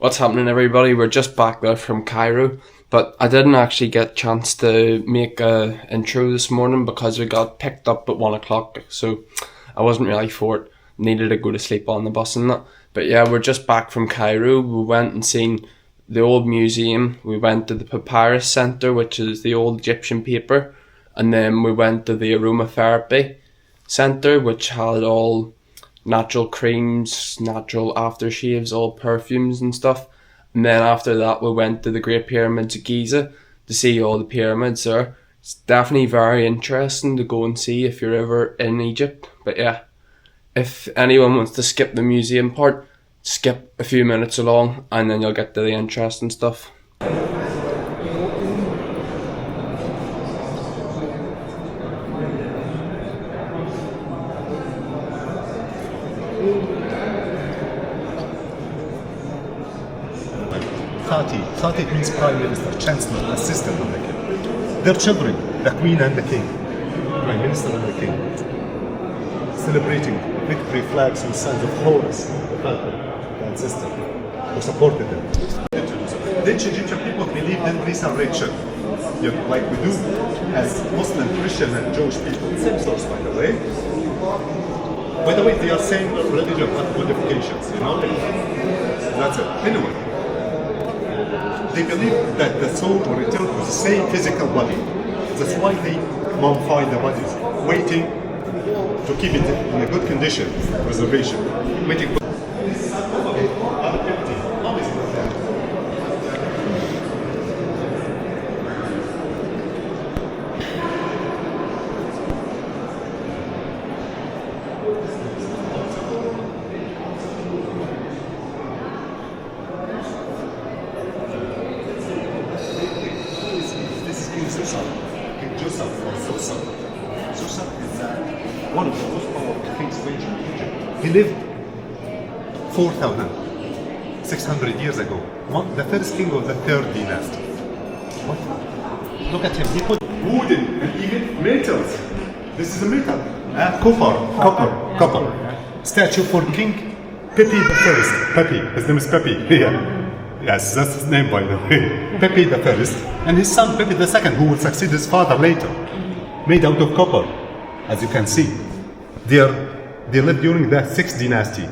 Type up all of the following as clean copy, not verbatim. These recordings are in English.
What's happening, everybody? We're just back there from Cairo, but I didn't actually get a chance to make a intro this morning because we got picked up at 1 o'clock, so I wasn't really for it. Needed to go to sleep on the bus and that. But yeah, we're just back from Cairo. We went and seen the old museum. We went to the papyrus centre, which is the old Egyptian paper, and then we went to the aromatherapy centre, which had all natural creams, natural aftershaves, all perfumes and stuff. And then after that we went to the Great Pyramids of Giza to see all the pyramids there. It's definitely very interesting to go and see if you're ever in Egypt. But yeah, if anyone wants to skip the museum part, skip a few minutes along and then you'll get to the interesting stuff. 30 means Prime Minister, Chancellor, Assistant of the King. Their children, the Queen and the King, Prime Minister and the King, celebrating victory flags and signs of Horus, the Falcon, the ancestor, who supported them. The ancient Egyptian people believed in resurrection, like we do as Muslim, Christian and Jewish people. Same source, by the way. By the way, they are same religion but modifications, That's it. Anyway. They believe that the soul will return to the same physical body. That's why they mummify the bodies, waiting to keep it in a good condition, preservation. Waiting for one of the most powerful kings of ancient Egypt. He lived 4,600 years ago. The first king of the third dynasty. What? Look at him. He put wooden and even metals. This is a metal. Copper. Statue for King Pepi the First. Pepi. His name is Pepi. Yeah. Yes, that's his name, by the way. Pepi the First, and his son Pepi the Second, who will succeed his father later, made out of copper. As you can see, they lived during the 6th dynasty.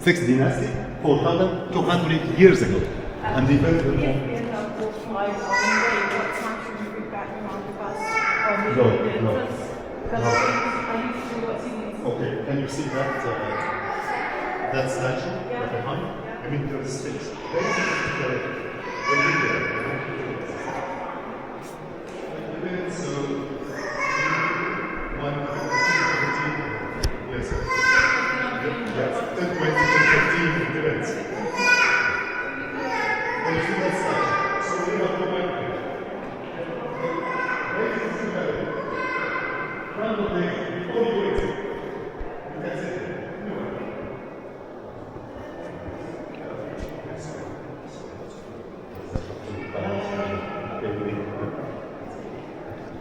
6th dynasty, 4,200 years ago. And they built them. No. Okay, can you see that statue right behind? I mean, there is space.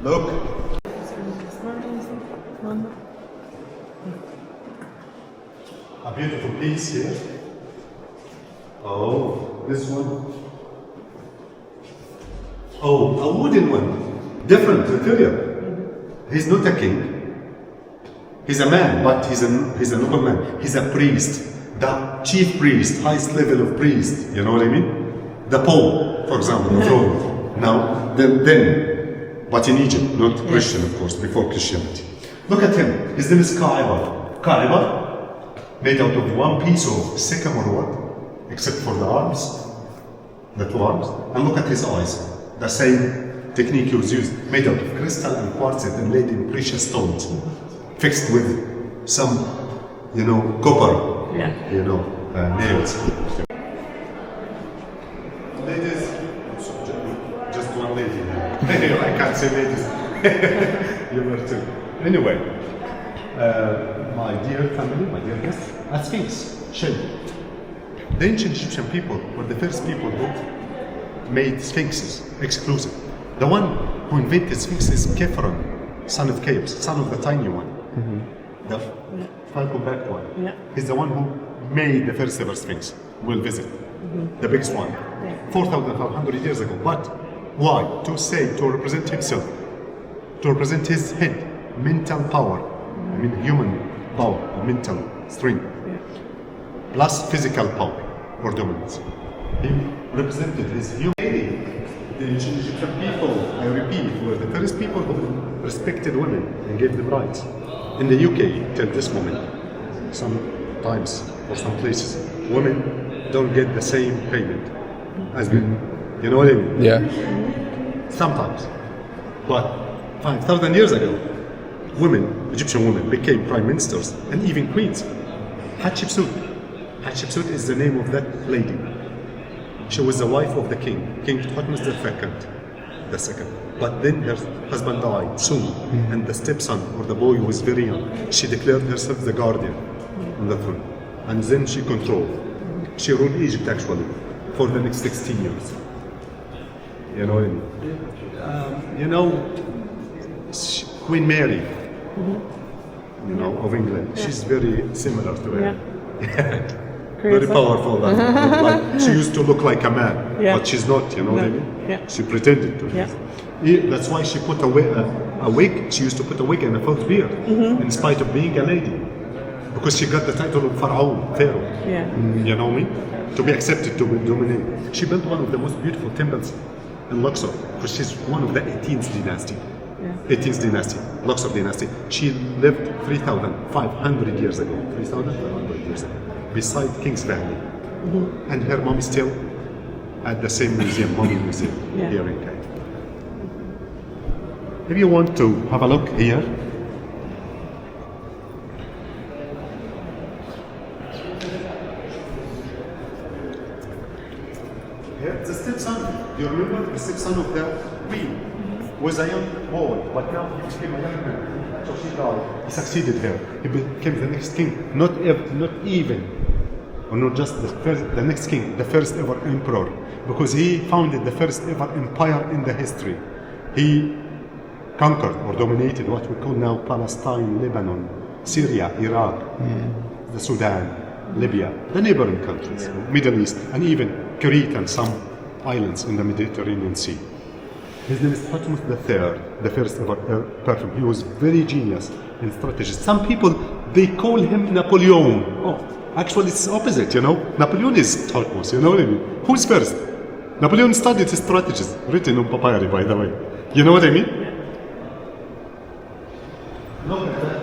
Look. A beautiful piece here. Oh, this one. Oh, a wooden one. Different material. He's not a king. He's a man, but he's a nobleman. He's a priest. The chief priest, highest level of priest. You know what I mean? The Pope, for example, the throne. Now, then. But in Egypt, not Christian, of course, before Christianity. Look at him. His name is Cairo. Made out of one piece of sycamore wood, except for the arms, the two arms. And look at his eyes. The same technique he was used, made out of crystal and quartzite and laid in precious stones, fixed with some, copper, nails. Ladies, just one lady. I can't say ladies. You were too. Anyway, my dear family, my dear guests, a sphinx, shell. The ancient Egyptian people were the first people who made sphinxes exclusive. The one who invented sphinx is Khephren, son of Chaos, son of the tiny one. The falcon-backed one. He's the one who made the first ever sphinx. We'll visit. the biggest one, 4,500 years ago. But why? To represent himself, to represent his head, mental power, human power, mental strength, plus physical power or dominance. He represented his humanity. The ancient Egyptian people, I repeat, were the first people who respected women and gave them rights. In the UK, till this moment, sometimes or some places, women don't get the same payment as men. You know what I mean? Yeah. Sometimes. But 5,000 years ago, women, Egyptian women, became prime ministers and even queens. Hatshepsut. Hatshepsut is the name of that lady. She was the wife of the king, King Thutmose the second. But then her husband died soon, and the stepson or the boy was very young. She declared herself the guardian on the throne, and then she controlled. She ruled Egypt actually for the next 16 years. You know what I mean? Queen Mary, of England, she's very similar to her. Very powerful. Like, she used to look like a man, but she's not, you know what I mean? Yeah. She pretended to. That's why she put a wig. She used to put a wig and a false beard, in spite of being a lady. Because she got the title of Pharaoh. You know me? To be accepted to dominate. She built one of the most beautiful temples in Luxor, because she's one of the 18th dynasty. 18th dynasty, Luxor dynasty. She lived 3,500 years ago. 3,500 years ago. Beside King's Valley. And her mom is still at the same museum, Mummy Museum, here in Cairo. If you want to have a look here, the stepson, you remember the stepson of the queen was a young boy, but now he became a young man. So she died. He succeeded her. He became the next king. Not just the next king, the first ever emperor, because he founded the first ever empire in the history. He conquered or dominated what we call now Palestine, Lebanon, Syria, Iraq, the Sudan, Libya, the neighboring countries, Middle East, and even Crete and some islands in the Mediterranean Sea. His name is Thutmose III, the first ever person. He was very genius in strategy. Some people, they call him Napoleon. Actually it's opposite, Napoleon is Thutmose, you know what I mean? Who's first? Napoleon studied his strategies, written on papyri, by the way. You know what I mean? Look at that.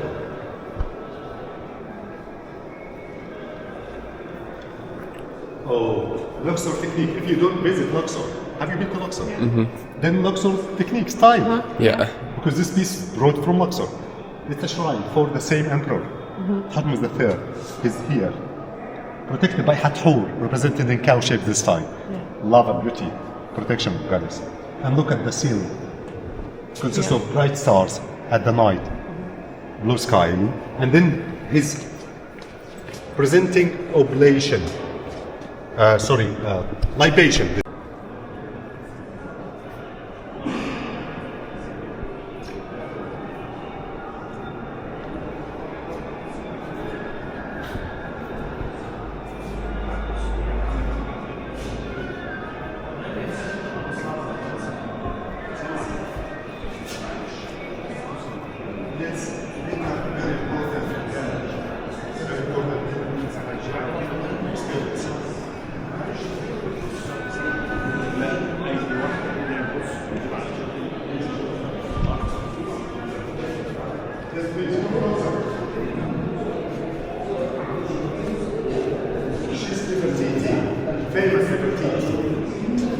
Luxor technique. If you don't visit Luxor, have you been to Luxor? Then Luxor techniques time. Yeah. Because this piece brought from Luxor. It's a shrine for the same emperor. Thutmose III is here, protected by Hathor, represented in cow shape this time. Love and beauty, protection goddess. And look at the ceiling. Consists of bright stars at the night, blue sky, and then he's presenting libation.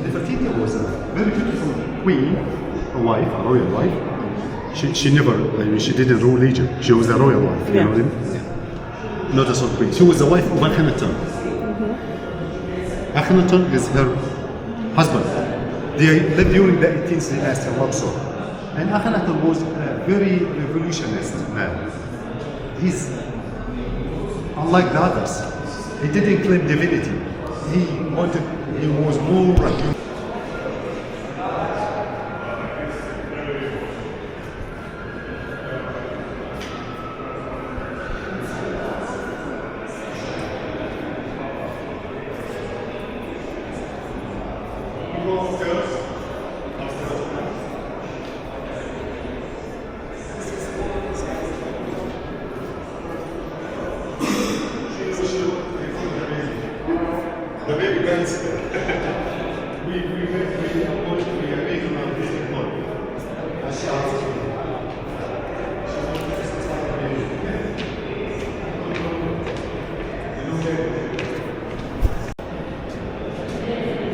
Nefertiti was a very beautiful queen, a royal wife. She didn't rule Egypt. She was a royal wife, you know what I mean? Not a sort of queen. She was the wife of Akhenaten. Akhenaten is her husband. They lived during the 18th dynasty in Luxor. And Akhenaten was a very revolutionist man. He's unlike the others. He didn't claim divinity. He was more like you. The baby guys, we are making our business model.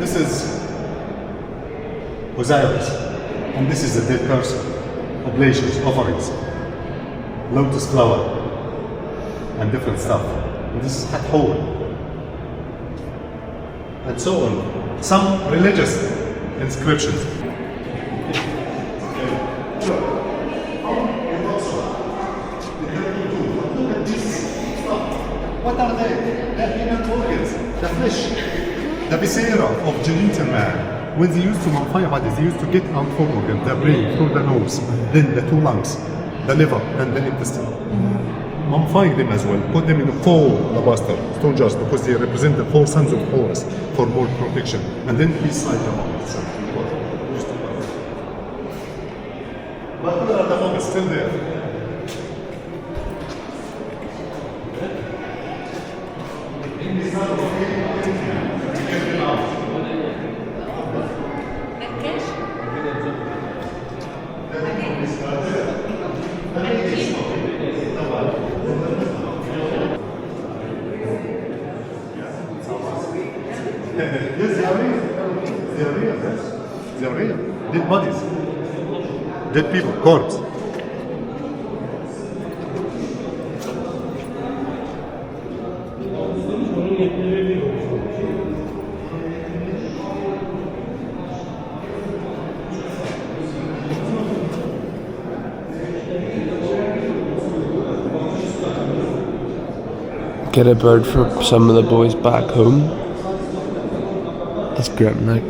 This is Osiris, and this is a dead person, oblations, offerings, lotus flower, and different stuff. And this is Hathor, and so on. Some religious inscriptions. What are they? They're human organs, the flesh, the viscera of genital man. When they used to mummify bodies, they used to get out four organs, the brain through the nose, then the two lungs, the liver, and the intestine. Mummifying them as well, put them in a full alabaster stone jars because they represent the four sons of Horus for more protection. And then beside the mummies. But where are the mummies? Still there. Yes, they are real. They are real, yes. They are real. Dead bodies. Dead people, corpse. Get a bird for some of the boys back home. That's grim, like.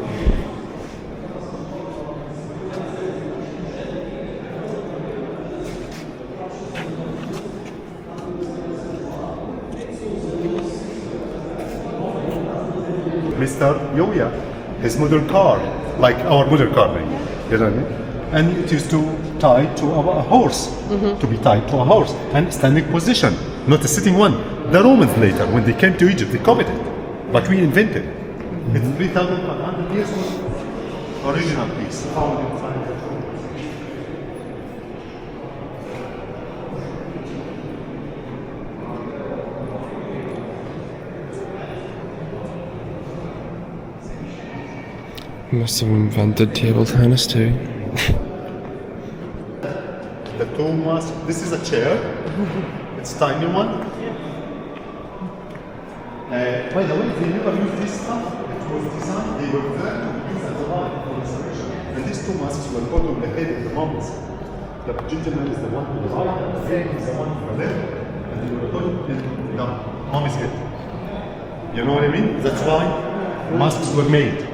Mr. Yoya, his model car, like our model car, you know what I mean? And it used to tie to a horse, to be tied to a horse, and standing position, not a sitting one. The Romans later, when they came to Egypt, they copied it, but we invented it. It's 3,500 years old. Original piece, found inside the tomb. Must have invented table tennis too. The tomb was, this is a chair, it's a tiny one. By the way, they never used this stuff. It was designed, they were there to use as a light for restoration. And these two masks were put on the head of the mummies. The gentleman is the one to the right, and the third is the one to the left, and they were put in the mummy's head. You know what I mean? That's why masks were made.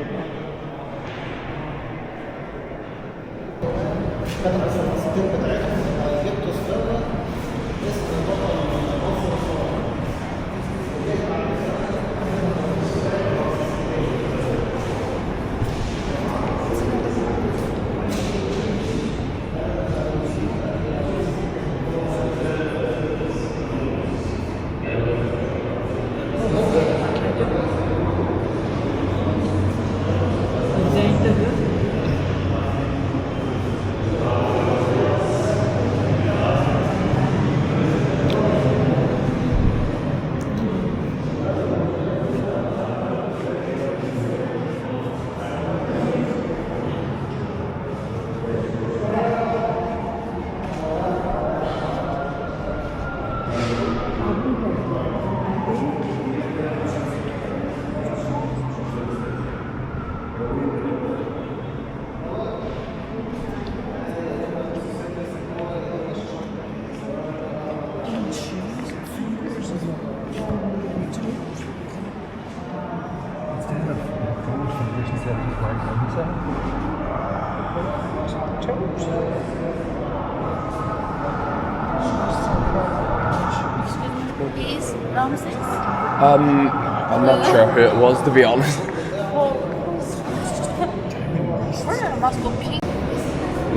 Is Ramses? I'm not sure who it was, to be honest. Well,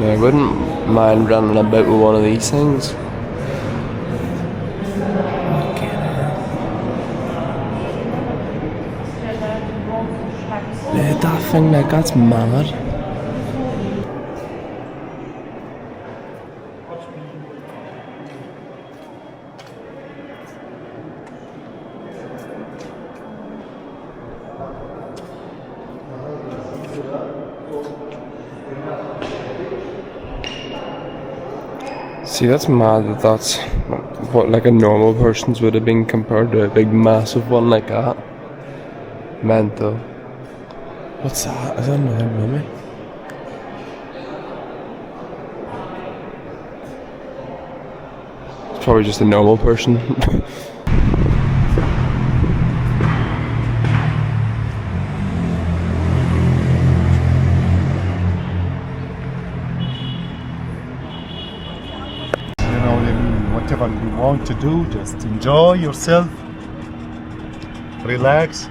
I wouldn't mind running about with one of these things. Look at that thing, like, that's mad. See, that's mad that that's what like a normal person's would have been compared to a big massive one like that. Mental. What's that? Is that another mummy? It's probably just a normal person. Whatever you want to do, just enjoy yourself, relax.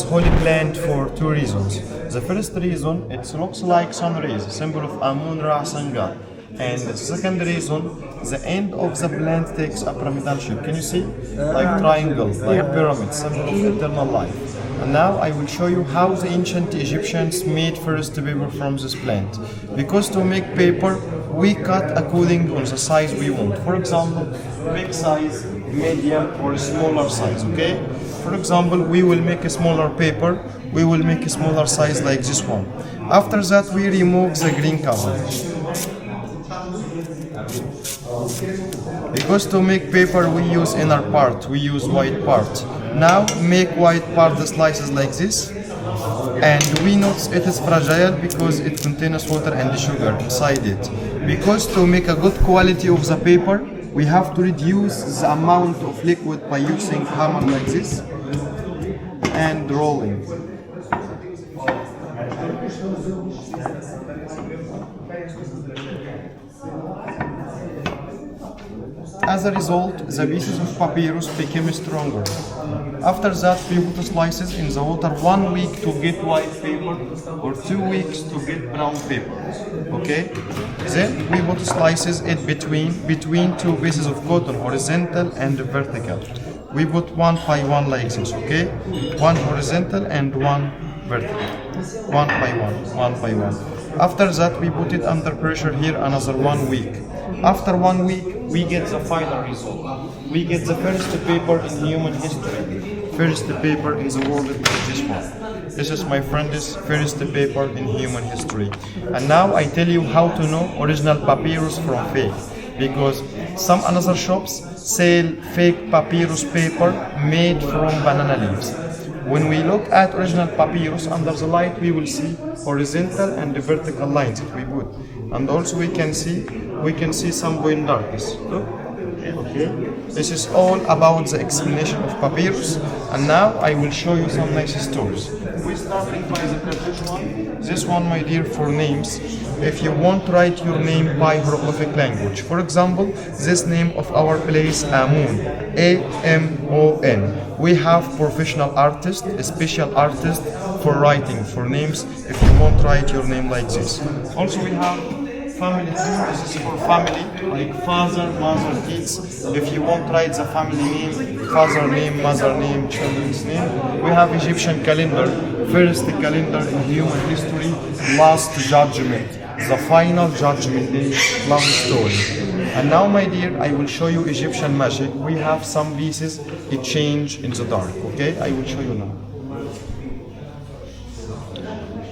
Holy plant for two reasons. The first reason, it looks like sun rays, symbol of Amun Ra Sun God. And the second reason, the end of the plant takes a pyramidal shape. Can you see? Like triangle, like pyramid, symbol of eternal life. And now I will show you how the ancient Egyptians made first paper from this plant. Because to make paper, we cut according on the size we want. For example, big size, medium or smaller size, okay? For example, we will make a smaller paper, we will make a smaller size like this one. After that, we remove the green cover. Because to make paper we use inner part, we use white part. Now make white part the slices like this, and we notice it is fragile because it contains water and sugar inside it. Because to make a good quality of the paper, we have to reduce the amount of liquid by using hammer like this and rolling. As a result, the pieces of papyrus became stronger. After that, we put slices in the water 1 week to get white paper or 2 weeks to get brown paper. Okay? Then we put slices in between two pieces of cotton, horizontal and vertical. We put 1 by 1 like this, okay? 1 horizontal and 1 vertical. 1 by 1 by 1. After that, we put it under pressure here another 1 week. After 1 week, we get the final result. We get the first paper in human history. First paper in the world is this one. This is my friend's first paper in human history. And now I tell you how to know original papyrus from fake. Because some other shops sell fake papyrus paper made from banana leaves. When we look at original papyrus under the light, we will see horizontal and vertical lines that we put. And also we can see some point darkness. Look. Okay. This is all about the explanation of papyrus, and now I will show you some nice stories. We starting by the first one. This one, my dear, for names. If you want to write your name by hieroglyphic language, for example, this name of our place, Amun, A-M-O-N. We have professional artists, a special artist for writing for names. If you want to write your name like this. Also, we have family. This is for family, like father, mother, kids. If you want to write the family name, father name, mother name, children's name. We have Egyptian calendar, first calendar in human history, last judgment, the final judgment day, love story. And now, my dear, I will show you Egyptian magic. We have some pieces, it change in the dark, okay? I will show you now.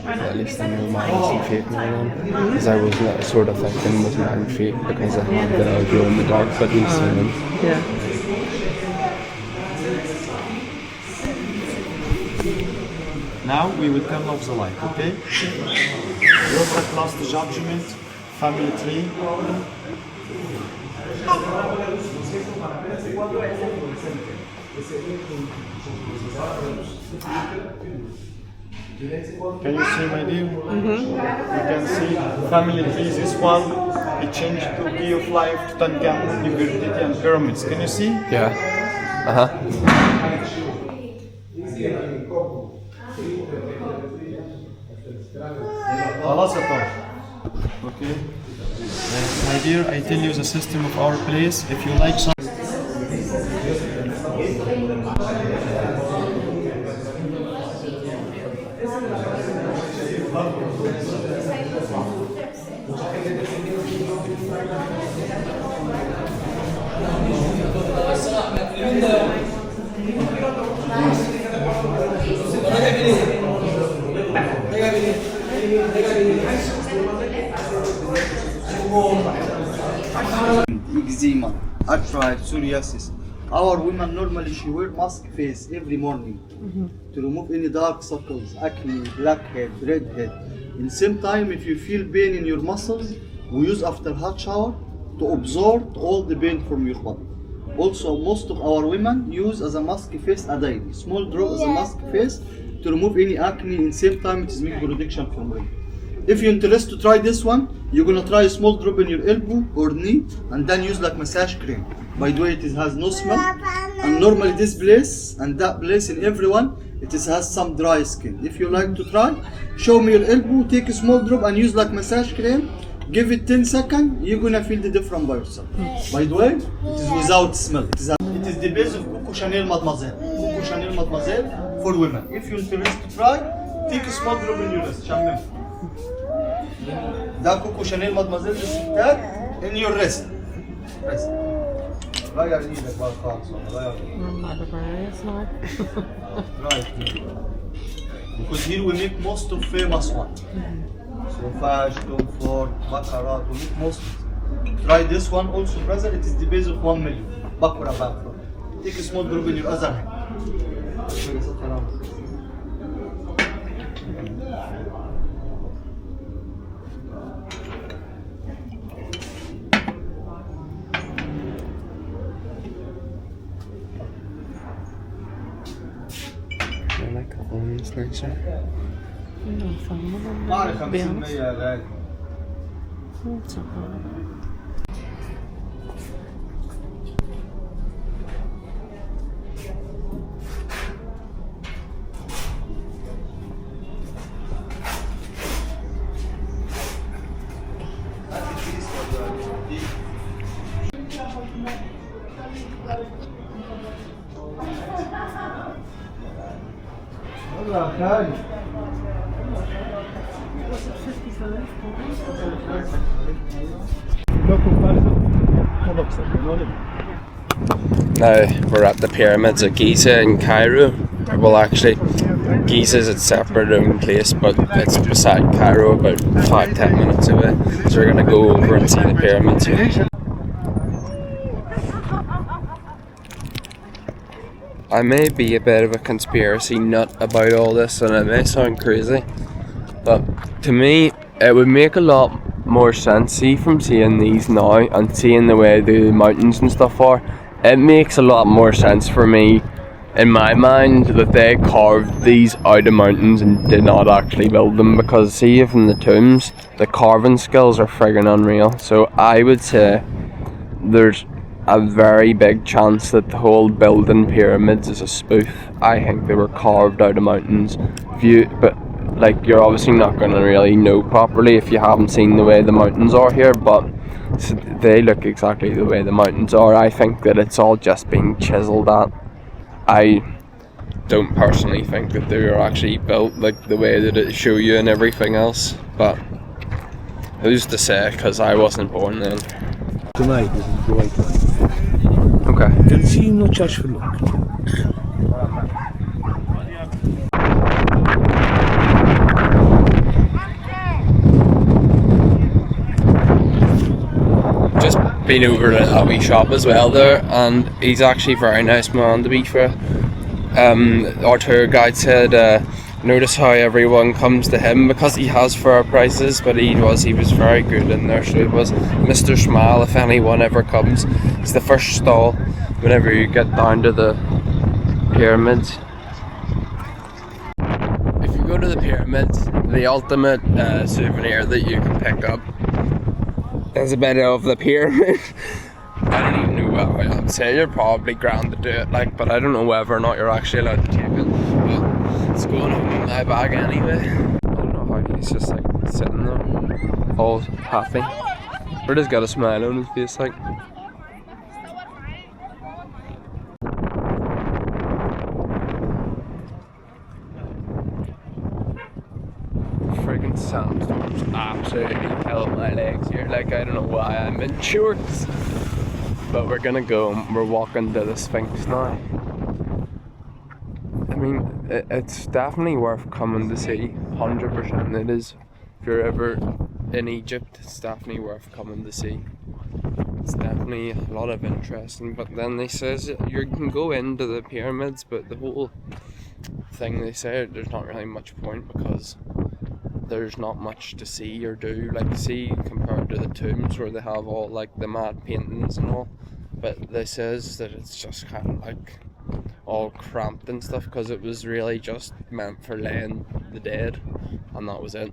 At least I know mine isn't fake now, because I was sort of thinking was mine fake because I had the glow in the dark, but at least I know. Yeah. Now we will turn off the light, okay? Look at last judgment, family tree. Can you see, my dear? You can see family tree, this one, He changed to Key of Life, Tutankhamun, Nefertiti, and pyramids. Can you see? Yeah. Uh-huh. خلاص يا طارق. Okay. My dear, I tell you the system of our place. If you like some. Eczema, arthritis, psoriasis. Our women normally she wear mask face every morning to remove any dark circles, acne, blackhead, redhead. In same time, if you feel pain in your muscles, we use after hot shower to absorb all the pain from your body. Also, most of our women use as a mask face a daily, small drop as a mask face to remove any acne. In same time, it is make protection from rain. If you're interested to try this one, you're gonna try a small drop in your elbow or knee and then use like massage cream. By the way, it has no smell, and normally this place and that place in everyone, has some dry skin. If you like to try, show me your elbow, take a small drop and use like massage cream. Give it 10 seconds, you're gonna feel the difference by yourself. By the way, it is without smell. It is the base of Coco Chanel Mademoiselle. Coco Chanel Mademoiselle for women. If you're interested to try, take a small drop in your wrist. شمم. ده كوكو شانيل مادمازيل للستات in your wrist. غير ايدك بقى خالص والله غير. Right. Because here we make most of famous one. Sauvage, Tom Ford, Baccarat, we make most. Try this one also, brother. It is the base of 1 million. Bakura. Take a small drop in your other hand. like orange laser. ما 50% يا غالي. والله خالي. Now we're at the pyramids of Giza in Cairo. Well, actually, Giza is a separate own place, but it's beside Cairo, about 5-10 minutes away. So we're gonna go over and see the pyramids here. I may be a bit of a conspiracy nut about all this, and it may sound crazy, but to me, it would make a lot more sense. See, from seeing these now and seeing the way the mountains and stuff are, it makes a lot more sense for me, in my mind, that they carved these out of mountains and did not actually build them, because see, from the tombs, the carving skills are friggin' unreal. So I would say there's a very big chance that the whole building pyramids is a spoof. I think they were carved out of mountains. But like, you're obviously not going to really know properly if you haven't seen the way the mountains are here, but they look exactly the way the mountains are. I think that it's all just being chiseled at. I don't personally think that they were actually built like the way that it show you and everything else, but who's to say, because I wasn't born then. Tonight this is the white one. Okay. Can see no charge for look. Just been over to a wee shop as well there, and he's actually a very nice man, to be fair. Our tour guide said notice how everyone comes to him because he has fair prices, but he was very good in there. So he was Mr. Smile if anyone ever comes. It's the first stall whenever you get down to the pyramids. If you go to the pyramids, the ultimate souvenir that you can pick up is a bit of the pyramid. I don't even know what I'd say. You're probably grand to do it, like, but I don't know whether or not you're actually allowed to take it. But it's going home in my bag anyway. I don't know how he's just like sitting there, all happy. Or just got a smile on his face, like. Friggin' sandstorms absolutely killing my legs here. Like, I don't know why I'm in shorts. But we're gonna go and we're walking to the Sphinx now. I mean, it's definitely worth coming to see. 100% it is. If you're ever in Egypt, it's definitely worth coming to see. It's definitely a lot of interesting. But then they says you can go into the pyramids, but the whole thing, they say there's not really much point because there's not much to see or do, like see compared to the tombs where they have all like the mad paintings and all. But they says that it's just kind of like all cramped and stuff because it was really just meant for laying the dead, and that was it.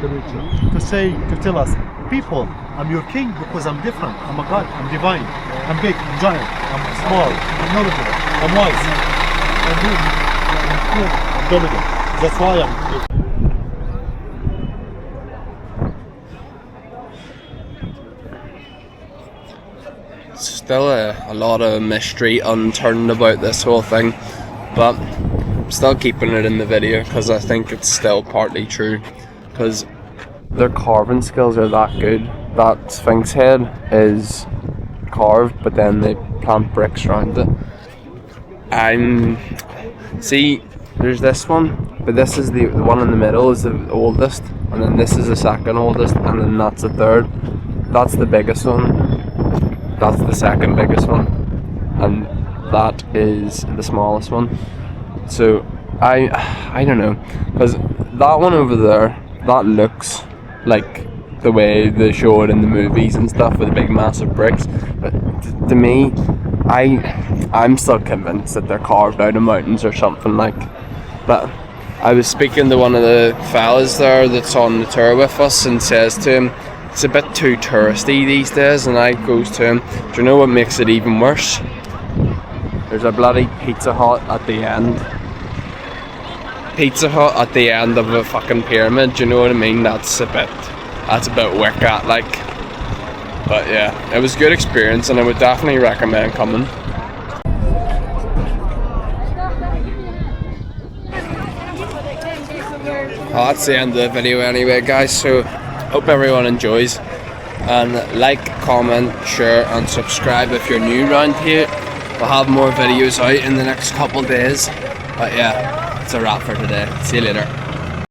To say, to tell us, people, I'm your king because I'm different. I'm a god. I'm divine. I'm big. I'm giant. I'm small. I'm knowledgeable. I'm wise. I'm good. I'm cool. I'm dominant. That's why I'm. Still a lot of mystery unturned about this whole thing, but I'm still keeping it in the video because I think it's still partly true, because their carving skills are that good. That Sphinx head is carved, but then they plant bricks around it. See, there's this one, but this is the one in the middle is the oldest, and then this is the second oldest, and then that's the third. That's the biggest one. That's the second biggest one, and that is the smallest one. So I don't know, because that one over there, that looks like the way they show it in the movies and stuff with the big massive bricks. But to me, I'm still convinced that they're carved out of mountains or something like. But I was speaking to one of the fellas there that's on the tour with us, and says to him, it's a bit too touristy these days, and I goes to him, do you know what makes it even worse? There's a bloody Pizza Hut at the end. Pizza Hut at the end of a fucking pyramid, do you know what I mean? That's a bit wick at, like. But yeah, it was a good experience and I would definitely recommend coming. Oh, that's the end of the video anyway, guys, so hope everyone enjoys, and like, comment, share and subscribe if you're new around here. We'll have more videos out in the next couple days, but yeah, it's a wrap for today. See you later.